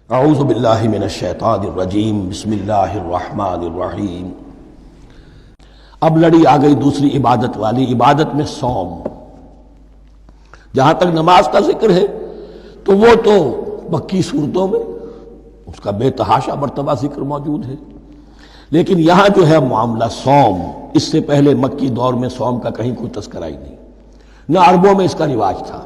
اعوذ باللہ من الشیطان الرجیم بسم اللہ الرحمن الرحیم۔ اب لڑی آ گئی دوسری عبادت والی، عبادت میں صوم۔ جہاں تک نماز کا ذکر ہے تو وہ تو مکی صورتوں میں اس کا بے تحاشا مرتبہ ذکر موجود ہے، لیکن یہاں جو ہے معاملہ صوم، اس سے پہلے مکی دور میں صوم کا کہیں کوئی تذکرہ ہی نہیں، نہ عربوں میں اس کا رواج تھا۔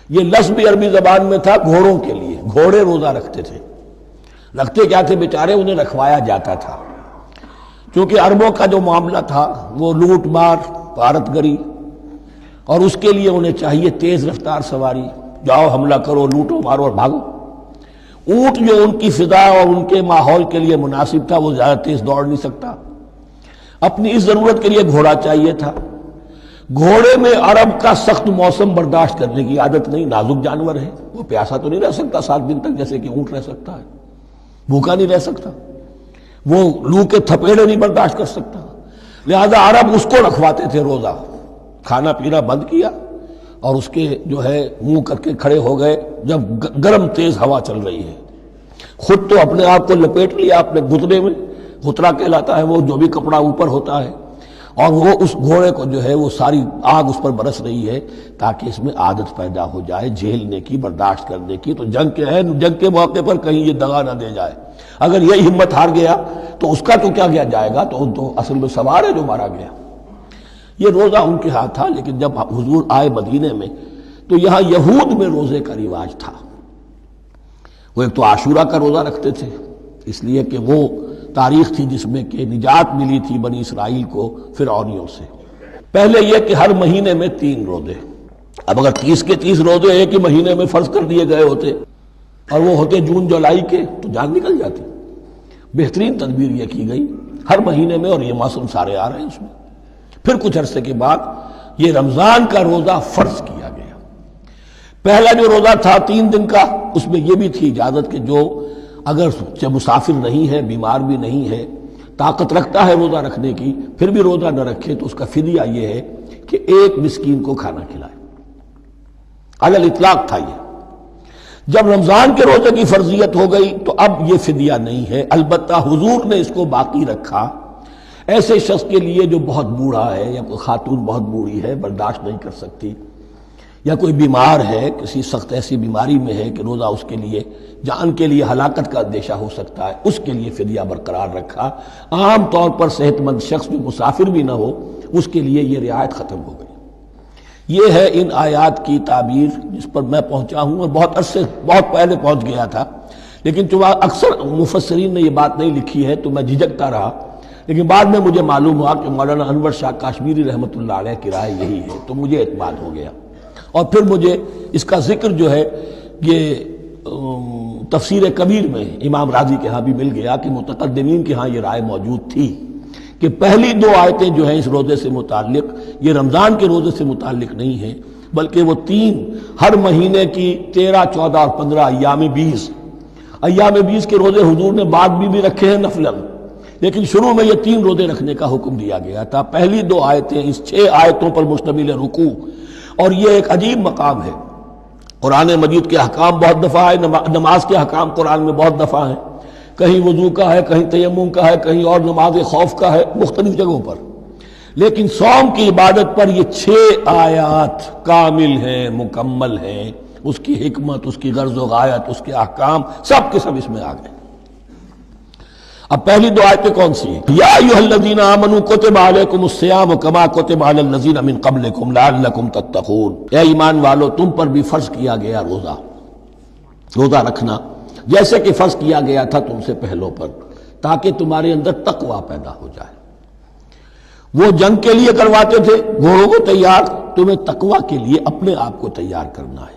یہ لفظ بھی عربی زبان میں تھا گھوڑوں کے لیے، گھوڑے روزہ رکھتے تھے۔ رکھتے کیا تھے بیچارے؟ انہیں رکھوایا جاتا تھا، کیونکہ عربوں کا جو معاملہ تھا وہ لوٹ مار، غارت گری، اور اس کے لیے انہیں چاہیے تیز رفتار سواری، جاؤ حملہ کرو، لوٹو مارو اور بھاگو۔ اونٹ جو ان کی فضا اور ان کے ماحول کے لیے مناسب تھا وہ زیادہ تیز دوڑ نہیں سکتا، اپنی اس ضرورت کے لیے گھوڑا چاہیے تھا۔ گھوڑے میں عرب کا سخت موسم برداشت کرنے کی عادت نہیں، نازک جانور ہے، وہ پیاسا تو نہیں رہ سکتا 7 دن تک جیسے کہ اونٹ رہ سکتا ہے، بھوکا نہیں رہ سکتا، وہ لو کے تھپیڑے نہیں برداشت کر سکتا، لہذا عرب اس کو رکھواتے تھے روزہ۔ کھانا پینا بند کیا اور اس کے جو ہے منہ کر کے کھڑے ہو گئے جب گرم تیز ہوا چل رہی ہے، خود تو اپنے آپ کو لپیٹ لیا اپنے گھٹنے میں، غترہ کہلاتا ہے وہ جو بھی کپڑا اوپر ہوتا ہے، اور وہ اس گھوڑے کو جو ہے وہ ساری آگ اس پر برس رہی ہے تاکہ اس میں عادت پیدا ہو جائے جھیلنے کی، برداشت کرنے کی۔ تو جنگ کے موقع پر کہیں یہ دغا نہ دے جائے، اگر یہ ہمت ہار گیا تو اس کا تو کیا کیا جائے گا، تو اصل میں سوار ہے جو مارا گیا۔ یہ روزہ ان کے ہاتھ تھا، لیکن جب حضور آئے مدینے میں تو یہاں یہود میں روزے کا رواج تھا۔ وہ ایک تو عاشورہ کا روزہ رکھتے تھے، اس لیے کہ وہ تاریخ تھی جس میں کہ نجات ملی تھی بنی اسرائیل کو فرعونیوں سے۔ پہلے یہ کہ ہر مہینے میں 3 روزے، اب اگر 30 کے 30 روزے ایک ہی مہینے میں فرض کر دیے گئے ہوتے اور وہ ہوتے جون جولائی کے تو جان نکل جاتی۔ بہترین تدبیر یہ کی گئی ہر مہینے میں، اور یہ موسم سارے آ رہے ہیں اس میں۔ پھر کچھ عرصے کے بعد یہ رمضان کا روزہ فرض کیا گیا۔ پہلا جو روزہ تھا 3 دن کا، اس میں یہ بھی تھی اجازت کہ جو اگر مسافر نہیں ہے، بیمار بھی نہیں ہے، طاقت رکھتا ہے روزہ رکھنے کی، پھر بھی روزہ نہ رکھے تو اس کا فدیہ یہ ہے کہ 1 مسکین کو کھانا کھلائے۔ علی الاطلاق تھا یہ۔ جب رمضان کے روزے کی فرضیت ہو گئی تو اب یہ فدیہ نہیں ہے، البتہ حضور نے اس کو باقی رکھا ایسے شخص کے لیے جو بہت بوڑھا ہے، یا کوئی خاتون بہت بوڑھی ہے برداشت نہیں کر سکتی، یا کوئی بیمار ہے، کسی سخت ایسی بیماری میں ہے کہ روزہ اس کے لیے جان کے لیے ہلاکت کا اندیشہ ہو سکتا ہے، اس کے لیے فدیہ برقرار رکھا۔ عام طور پر صحت مند شخص جو مسافر بھی نہ ہو اس کے لیے یہ رعایت ختم ہو گئی۔ یہ ہے ان آیات کی تعبیر جس پر میں پہنچا ہوں، اور بہت پہلے پہنچ گیا تھا، لیکن چونکہ اکثر مفسرین نے یہ بات نہیں لکھی ہے تو میں جھجکتا رہا، لیکن بعد میں مجھے معلوم ہوا کہ مولانا انور شاہ کاشمیری رحمۃ اللہ علیہ کی رائے یہی ہے، تو مجھے اعتماد ہو گیا۔ اور پھر مجھے اس کا ذکر جو ہے یہ تفسیر کبیر میں امام راضی کے ہاں بھی مل گیا کہ متقدمین کے ہاں یہ رائے موجود تھی کہ پہلی 2 آیتیں جو ہیں اس روزے سے متعلق یہ رمضان کے روزے سے متعلق نہیں ہیں، بلکہ وہ 3 ہر مہینے کی 13، 14 اور 15 ایام 20 کے روزے حضور نے بعد بھی رکھے ہیں نفلاً، لیکن شروع میں یہ 3 روزے رکھنے کا حکم دیا گیا تھا۔ پہلی 2 آیتیں اس 6 آیتوں پر مشتمل رکوع، اور یہ ایک عجیب مقام ہے۔ قرآن مجید کے احکام بہت دفعہ ہے، نماز کے احکام قرآن میں بہت دفعہ ہیں، کہیں وضو کا ہے، کہیں تیمم کا ہے، کہیں اور نماز خوف کا ہے، مختلف جگہوں پر، لیکن صوم کی عبادت پر یہ 6 آیات کامل ہیں، مکمل ہیں، اس کی حکمت، اس کی غرض و غایت، اس کے احکام سب کے سب اس میں آ گئے۔ اب پہلی 2 آیتیں کون سی ہیں؟ یا ایھا الذین آمنوا کتب علیکم الصیام کما کتب علی الذین من قبلکم لعلکم تتقون، اے ایمان والو تم پر بھی فرض کیا گیا روزہ رکھنا جیسے کہ فرض کیا گیا تھا تم سے پہلوں پر، تاکہ تمہارے اندر تقوی پیدا ہو جائے۔ وہ جنگ کے لیے کرواتے تھے گھوڑوں کو تیار، تمہیں تقوی کے لیے اپنے آپ کو تیار کرنا ہے،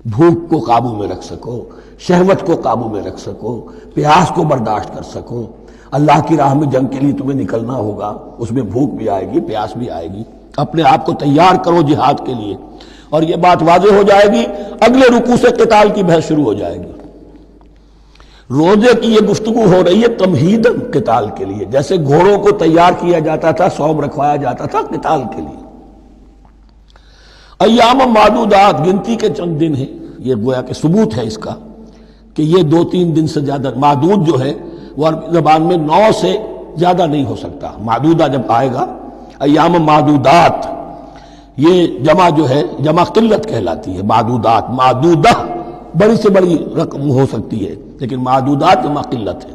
بھوک کو قابو میں رکھ سکو، شہوت کو قابو میں رکھ سکو، پیاس کو برداشت کر سکو۔ اللہ کی راہ میں جنگ کے لیے تمہیں نکلنا ہوگا، اس میں بھوک بھی آئے گی، پیاس بھی آئے گی، اپنے آپ کو تیار کرو جہاد کے لیے۔ اور یہ بات واضح ہو جائے گی، اگلے رکوع سے قتال کی بحث شروع ہو جائے گی۔ روزے کی یہ گفتگو ہو رہی ہے تمہیداً قتال کے لیے، جیسے گھوڑوں کو تیار کیا جاتا تھا، صوم رکھوایا جاتا تھا قتال کے لیے۔ ایام معدودات، گنتی کے چند دن ہیں، یہ گویا کہ ثبوت ہے اس کا کہ یہ 2-3 دن سے زیادہ، معدود جو ہے وہ عربی زبان میں 9 سے زیادہ نہیں ہو سکتا. معدودہ جب آئے گا، ایام معدودات، یہ جمع جو ہے جمع قلت کہلاتی ہے. معدودات، معدودہ بڑی سے بڑی رقم ہو سکتی ہے، لیکن معدودات جمع قلت ہے.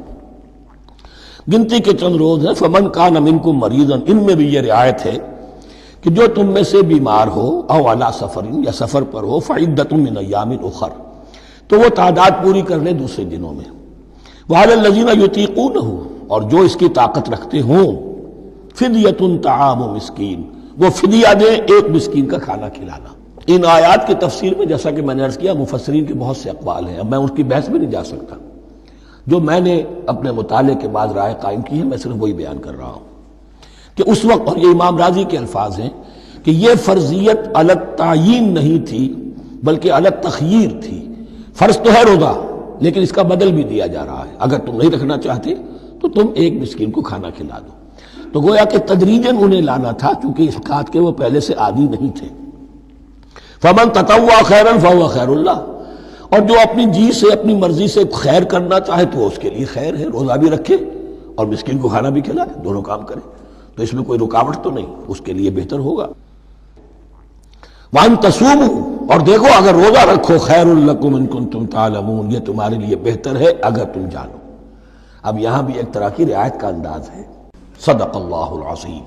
گنتی کے چند روز ہیں. فمن کان منکم مریضا، ان میں بھی یہ رعایت ہے کہ جو تم میں سے بیمار ہو، او علی سفر، یا سفر پر ہو، فعدۃ من ایام اخر، تو وہ تعداد پوری کر لے دوسرے دنوں میں. وعلی الذین یطیقونہ، اور جو اس کی طاقت رکھتے ہوں، فدیۃ طعام مسکین، وہ فدیہ دیں ایک مسکین کا کھانا کھلانا. ان آیات کی تفسیر میں جیسا کہ میں نے عرض کیا مفسرین کے بہت سے اقوال ہیں، اب میں اس کی بحث میں نہیں جا سکتا. جو میں نے اپنے مطالعے کے بعد رائے قائم کی ہے میں صرف وہی بیان کر رہا ہوں کہ اس وقت، اور یہ امام راضی کے الفاظ ہیں، کہ یہ فرضیت علی التعیین نہیں تھی بلکہ علی التخییر تھی. فرض تو ہے روزہ، لیکن اس کا بدل بھی دیا جا رہا ہے. اگر تم نہیں رکھنا چاہتے تو تم ایک مسکین کو کھانا کھلا دو. تو گویا کہ تدریجاً انہیں لانا تھا، چونکہ اس بات کے وہ پہلے سے عادی نہیں تھے. فمن تطوع خیرا فهو خیر اللہ، اور جو اپنی جی سے، اپنی مرضی سے خیر کرنا چاہے تو اس کے لیے خیر ہے. روزہ بھی رکھے اور مسکین کو کھانا بھی کھلائے، دونوں کام کرے، تو اس میں کوئی رکاوٹ تو نہیں، اس کے لیے بہتر ہوگا. وَأَن تَصُومُوا، اور دیکھو اگر روزہ رکھو، خیر لکم ان کنتم تعلمون، یہ تمہارے لیے بہتر ہے اگر تم جانو. اب یہاں بھی ایک طرح کی رعایت کا انداز ہے. صدق اللہ العظیم.